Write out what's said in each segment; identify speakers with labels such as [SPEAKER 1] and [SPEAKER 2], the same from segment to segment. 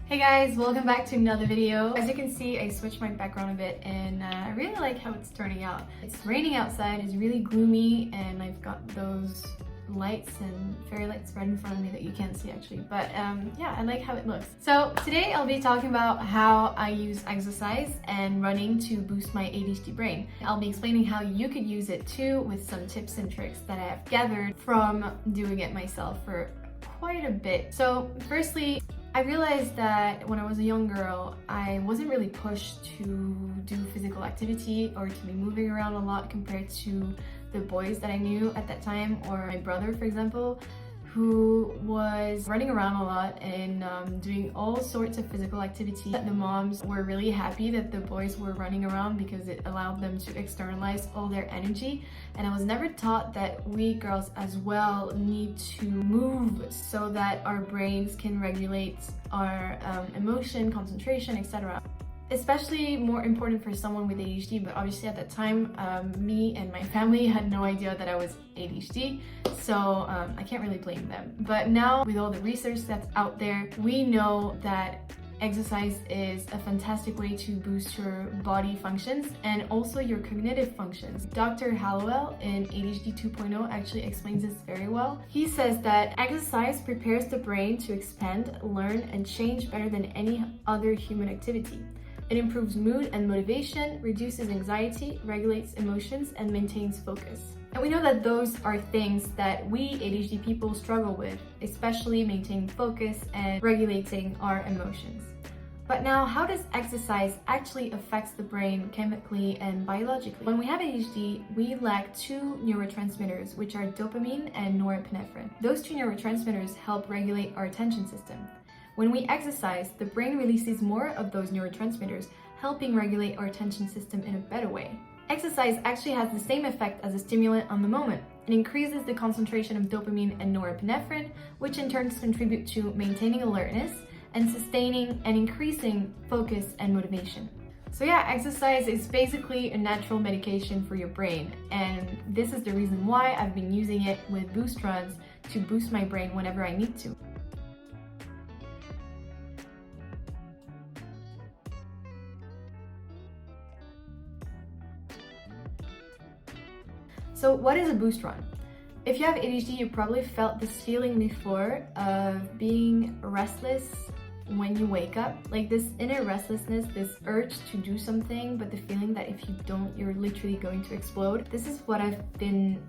[SPEAKER 1] Hey guys, welcome back to another video. As you can see, I switched my background a bit and I really like how it's turning out. It's raining outside, it's really gloomy, and I've got those lights and fairy lights right in front of me that you can't see actually, but yeah, I like how it looks. So today I'll be talking about how I use exercise and running to boost my ADHD brain. I'll be explaining how you could use it too, with some tips and tricks that I have gathered from doing it myself for quite a bit. So firstly, I realized that when I was a young girl, I wasn't really pushed to do physical activity or to be moving around a lot compared to the boys that I knew at that time, or my brother, for example, who was running around a lot and doing all sorts of physical activity. The moms were really happy that the boys were running around because it allowed them to externalize all their energy. And I was never taught that we girls as well need to move so that our brains can regulate our emotion, concentration, etc. Especially more important for someone with ADHD, but obviously at that time, me and my family had no idea that I was ADHD, so I can't really blame them. But now, with all the research that's out there, we know that exercise is a fantastic way to boost your body functions and also your cognitive functions. Dr. Hallowell in ADHD 2.0 actually explains this very well. He says that exercise prepares the brain to expand, learn, and change better than any other human activity. It improves mood and motivation, reduces anxiety, regulates emotions, and maintains focus. And we know that those are things that we ADHD people struggle with, especially maintaining focus and regulating our emotions. But now, how does exercise actually affect the brain chemically and biologically? When we have ADHD, we lack two neurotransmitters, which are dopamine and norepinephrine. Those two neurotransmitters help regulate our attention system. When we exercise, the brain releases more of those neurotransmitters, helping regulate our attention system in a better way. Exercise actually has the same effect as a stimulant on the moment. It increases the concentration of dopamine and norepinephrine, which in turn contribute to maintaining alertness and sustaining and increasing focus and motivation. So yeah, exercise is basically a natural medication for your brain, and this is the reason why I've been using it with boost runs to boost my brain whenever I need to. So what is a boost run? If you have ADHD, you probably felt this feeling before of being restless when you wake up. Like this inner restlessness, this urge to do something, but the feeling that if you don't, you're literally going to explode. This is what I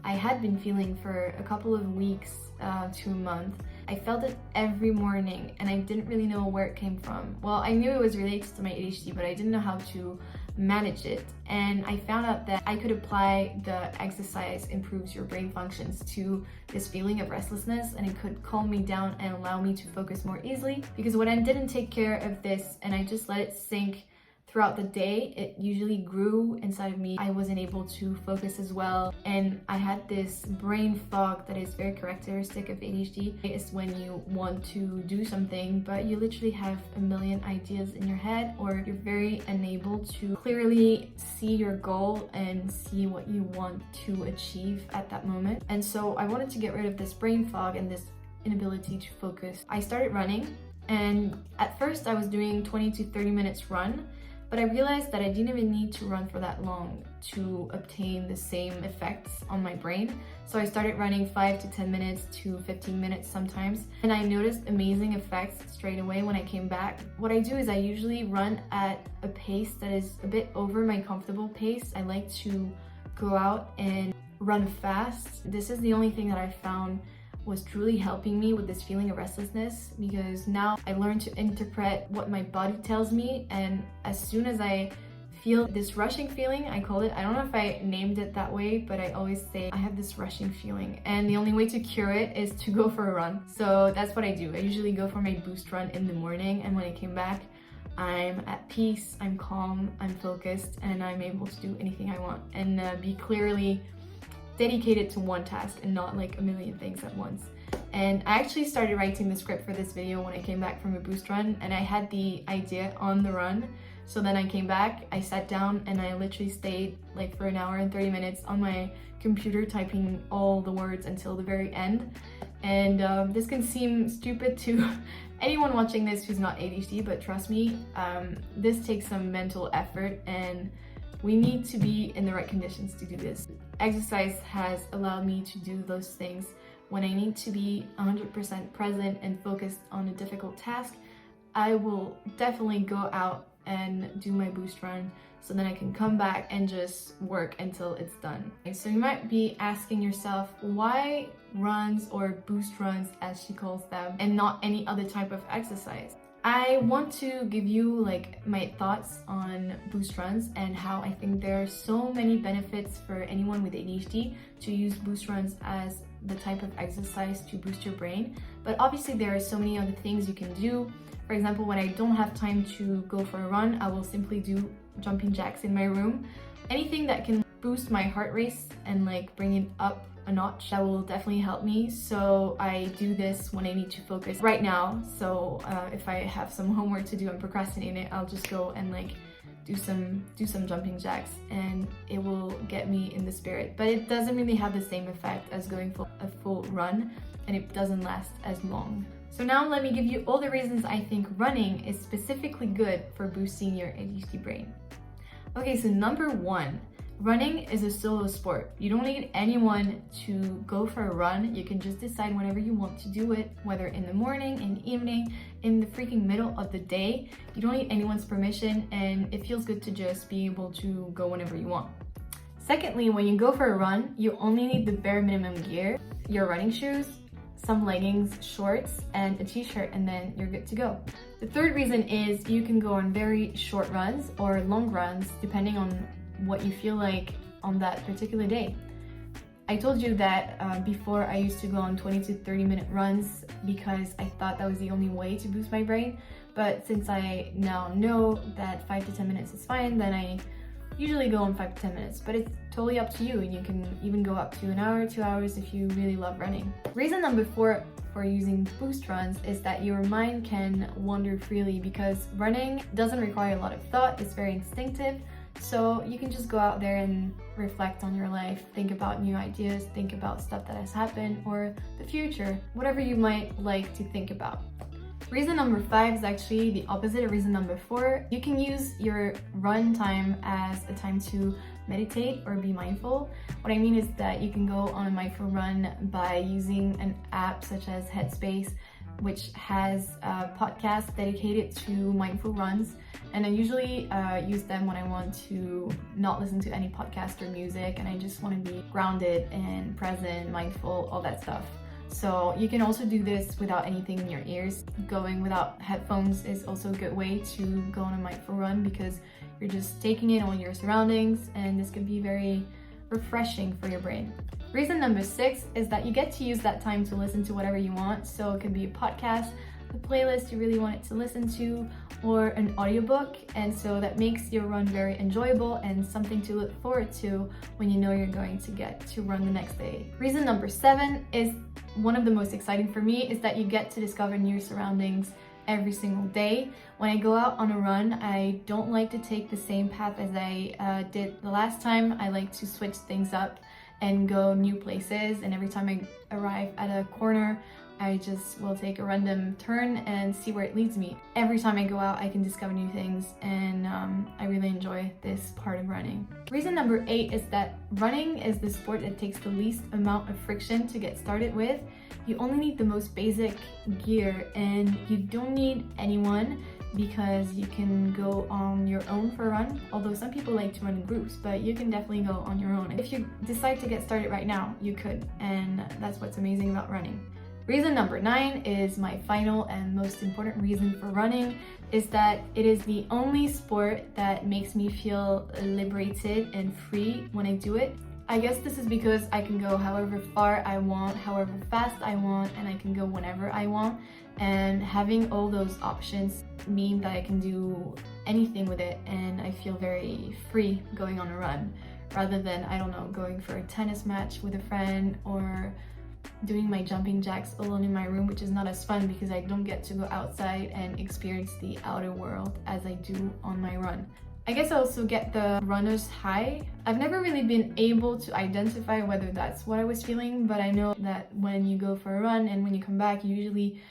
[SPEAKER 1] had been feeling for a couple of weeks to a month. I felt it every morning and I didn't really know where it came from. Well, I knew it was related to my ADHD, but I didn't know how to manage it. And I found out that I could apply the exercise improves your brain functions to this feeling of restlessness, and it could calm me down and allow me to focus more easily. Because when I didn't take care of this and I just let it sink throughout the day, it usually grew inside of me. I wasn't able to focus as well, and I had this brain fog that is very characteristic of ADHD. It's when you want to do something, but you literally have a million ideas in your head, or you're very unable to clearly see your goal and see what you want to achieve at that moment. And so I wanted to get rid of this brain fog and this inability to focus. I started running, and at first I was doing 20 to 30 minutes run, but I realized that I didn't even need to run for that long to obtain the same effects on my brain. So I started running 5 to 10 minutes to 15 minutes sometimes, and I noticed amazing effects straight away when I came back. What I do is I usually run at a pace that is a bit over my comfortable pace. I like to go out and run fast. This is the only thing that I found was truly helping me with this feeling of restlessness, because now I learn to interpret what my body tells me, and as soon as I feel this rushing feeling, I call it, I don't know if I named it that way, but I always say I have this rushing feeling, and the only way to cure it is to go for a run. So that's what I do. I usually go for my boost run in the morning, and when I came back, I'm at peace, I'm calm, I'm focused, and I'm able to do anything I want and be clearly dedicated to one task and not like a million things at once. And I actually started writing the script for this video when I came back from a boost run, and I had the idea on the run. So then I came back, I sat down, and I literally stayed like for an hour and 30 minutes on my computer typing all the words until the very end. And this can seem stupid to anyone watching this who's not ADHD, but trust me, this takes some mental effort, and we need to be in the right conditions to do this. Exercise has allowed me to do those things when I need to be 100% present and focused on a difficult task. I will definitely go out and do my boost run so then I can come back and just work until it's done. So you might be asking yourself, why runs or boost runs as she calls them and not any other type of exercise? I want to give you like my thoughts on boost runs and how I think there are so many benefits for anyone with ADHD to use boost runs as the type of exercise to boost your brain. But obviously there are so many other things you can do. For example, when I don't have time to go for a run, I will simply do jumping jacks in my room. Anything that can boost my heart rate and like bring it up a notch, that will definitely help me. So I do this when I need to focus right now. So if I have some homework to do and procrastinate it, I'll just go and like do some jumping jacks, and it will get me in the spirit. But it doesn't really have the same effect as going for a full run, and it doesn't last as long. So now let me give you all the reasons I think running is specifically good for boosting your ADHD brain. Okay, so number one, running is a solo sport. You don't need anyone to go for a run. You can just decide whenever you want to do it, whether in the morning, in the evening, in the freaking middle of the day. You don't need anyone's permission, and it feels good to just be able to go whenever you want. Secondly, when you go for a run, you only need the bare minimum gear, your running shoes, some leggings, shorts, and a t-shirt, and then you're good to go. The third reason is you can go on very short runs or long runs depending on what you feel like on that particular day. I told you that before I used to go on 20 to 30 minute runs because I thought that was the only way to boost my brain, but since I now know that 5 to 10 minutes is fine, then I usually go on 5 to 10 minutes, but it's totally up to you, and you can even go up to an hour, 2 hours if you really love running. Reason number 4 for using boost runs is that your mind can wander freely, because running doesn't require a lot of thought, it's very instinctive. So you can just go out there and reflect on your life, think about new ideas, think about stuff that has happened or the future, whatever you might like to think about. Reason number 5 is actually the opposite of reason number 4. You can use your run time as a time to meditate or be mindful. What I mean is that you can go on a mindful run by using an app such as Headspace, which has podcasts dedicated to mindful runs, and I usually use them when I want to not listen to any podcast or music and I just want to be grounded and present, mindful, all that stuff. So you can also do this without anything in your ears. Going without headphones is also a good way to go on a mindful run, because you're just taking in all your surroundings, and this can be very refreshing for your brain. Reason number 6 is that you get to use that time to listen to whatever you want. So it can be a podcast, a playlist you really wanted to listen to, or an audiobook, and so that makes your run very enjoyable and something to look forward to when you know you're going to get to run the next day. Reason number 7 is one of the most exciting for me, is that you get to discover new surroundings every single day. When I go out on a run, I don't like to take the same path as I did the last time. I like to switch things up and go new places, and every time I arrive at a corner, I just will take a random turn and see where it leads me. Every time I go out, I can discover new things, and I really enjoy this part of running. Reason number 8 is that running is the sport that takes the least amount of friction to get started with. You only need the most basic gear, and you don't need anyone, because you can go on your own for a run. Although some people like to run in groups, but you can definitely go on your own. If you decide to get started right now, you could, and that's what's amazing about running. Reason number 9 is my final and most important reason for running, is that it is the only sport that makes me feel liberated and free when I do it. I guess this is because I can go however far I want, however fast I want, and I can go whenever I want. And having all those options mean that I can do anything with it, and I feel very free going on a run, rather than, I don't know, going for a tennis match with a friend or doing my jumping jacks alone in my room, which is not as fun because I don't get to go outside and experience the outer world as I do on my run. I guess I also get the runner's high. I've never really been able to identify whether that's what I was feeling, but I know that when you go for a run and when you come back, you usually,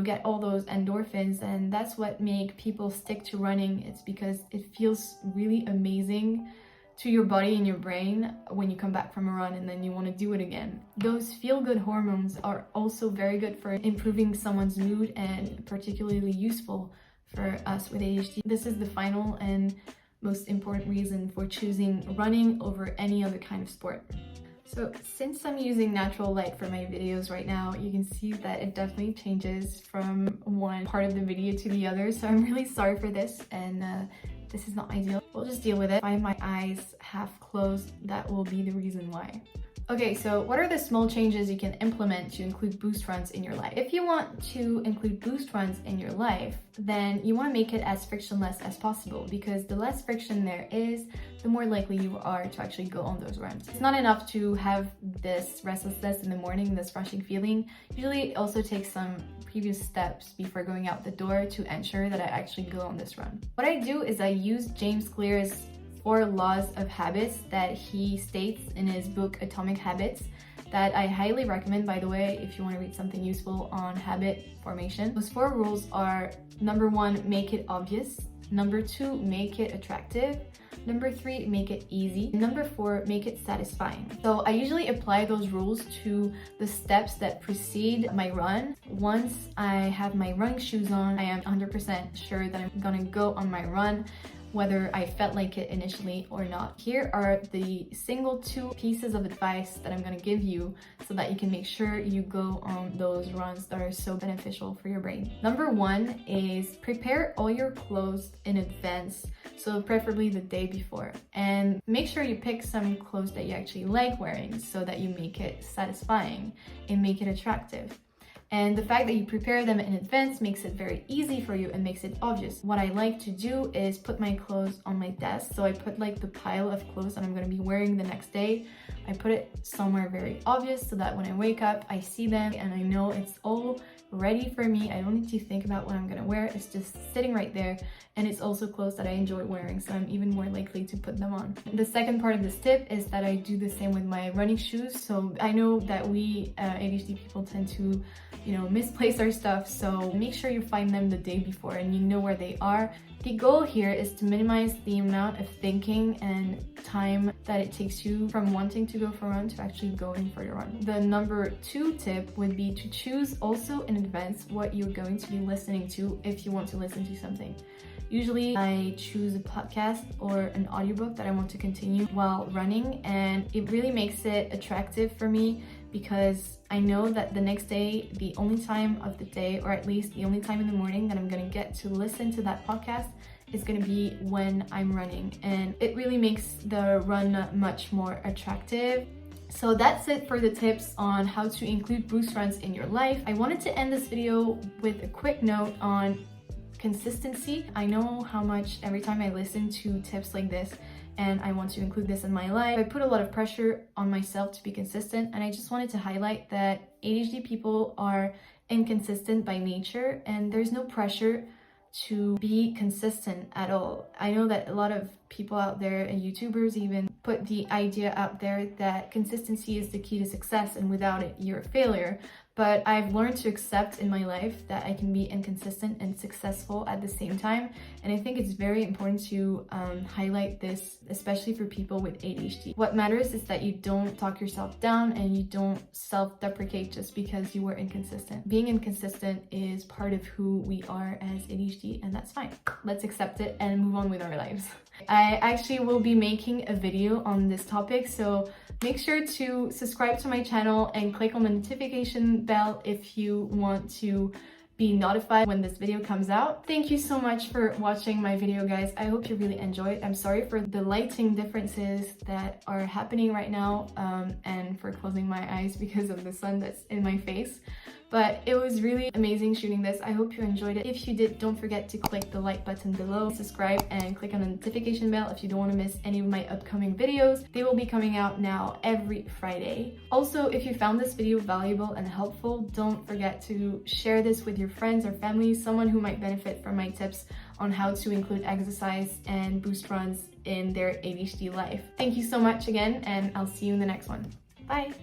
[SPEAKER 1] get all those endorphins, and that's what make people stick to running. It's because it feels really amazing to your body and your brain when you come back from a run and then you want to do it again. Those feel-good hormones are also very good for improving someone's mood and particularly useful for us with ADHD. This is the final and most important reason for choosing running over any other kind of sport. So since I'm using natural light for my videos right now, you can see that it definitely changes from one part of the video to the other. So I'm really sorry for this, and this is not ideal. We'll just deal with it. If I have my eyes half closed, that will be the reason why. Okay, so what are the small changes you can implement to include boost runs in your life? If you want to include boost runs in your life, then you want to make it as frictionless as possible, because the less friction there is, the more likely you are to actually go on those runs. It's not enough to have this restlessness in the morning, this rushing feeling. Usually it also takes some previous steps before going out the door to ensure that I actually go on this run. What I do is I use James Clear's 4 laws of habits that he states in his book Atomic Habits, that I highly recommend, by the way, if you want to read something useful on habit formation. Those 4 rules are: number 1, make it obvious; number 2, make it attractive; number 3, make it easy; number 4, make it satisfying. So I usually apply those rules to the steps that precede my run. Once I have my running shoes on, I am 100% sure that I'm gonna go on my run, whether I felt like it initially or not. Here are the single 2 pieces of advice that I'm gonna give you so that you can make sure you go on those runs that are so beneficial for your brain. Number 1 is prepare all your clothes in advance, so preferably the day before. And make sure you pick some clothes that you actually like wearing so that you make it satisfying and make it attractive. And the fact that you prepare them in advance makes it very easy for you and makes it obvious. What I like to do is put my clothes on my desk. So I put like the pile of clothes that I'm going to be wearing the next day. I put it somewhere very obvious so that when I wake up, I see them and I know it's all ready for me. I don't need to think about what I'm going to wear. It's just sitting right there. And it's also clothes that I enjoy wearing, so I'm even more likely to put them on. The second part of this tip is that I do the same with my running shoes. So I know that we ADHD people tend to misplace our stuff, so make sure you find them the day before and you know where they are. The goal here is to minimize the amount of thinking and time that it takes you from wanting to go for a run to actually going for your run. The number 2 tip would be to choose also in advance what you're going to be listening to if you want to listen to something. Usually I choose a podcast or an audiobook that I want to continue while running, and it really makes it attractive for me because I know that the next day, the only time of the day, or at least the only time in the morning that I'm gonna get to listen to that podcast is gonna be when I'm running. And it really makes the run much more attractive. So that's it for the tips on how to include boost runs in your life. I wanted to end this video with a quick note on consistency. I know how much every time I listen to tips like this and I want to include this in my life, I put a lot of pressure on myself to be consistent, and I just wanted to highlight that ADHD people are inconsistent by nature and there's no pressure to be consistent at all. I know that a lot of people out there and YouTubers even put the idea out there that consistency is the key to success and without it you're a failure. But I've learned to accept in my life that I can be inconsistent and successful at the same time. And I think it's very important to highlight this, especially for people with ADHD. What matters is that you don't talk yourself down and you don't self-deprecate just because you were inconsistent. Being inconsistent is part of who we are as ADHD, and that's fine. Let's accept it and move on with our lives. I actually will be making a video on this topic, so make sure to subscribe to my channel and click on the notification bell if you want to be notified when this video comes out. Thank you so much for watching my video, guys. I hope you really enjoyed. I'm sorry for the lighting differences that are happening right now and for closing my eyes because of the sun that's in my face. But it was really amazing shooting this. I hope you enjoyed it. If you did, don't forget to click the like button below, subscribe, and click on the notification bell if you don't want to miss any of my upcoming videos. They will be coming out now every Friday. Also, if you found this video valuable and helpful, don't forget to share this with your friends or family, someone who might benefit from my tips on how to include exercise and boost runs in their ADHD life. Thank you so much again, and I'll see you in the next one. Bye!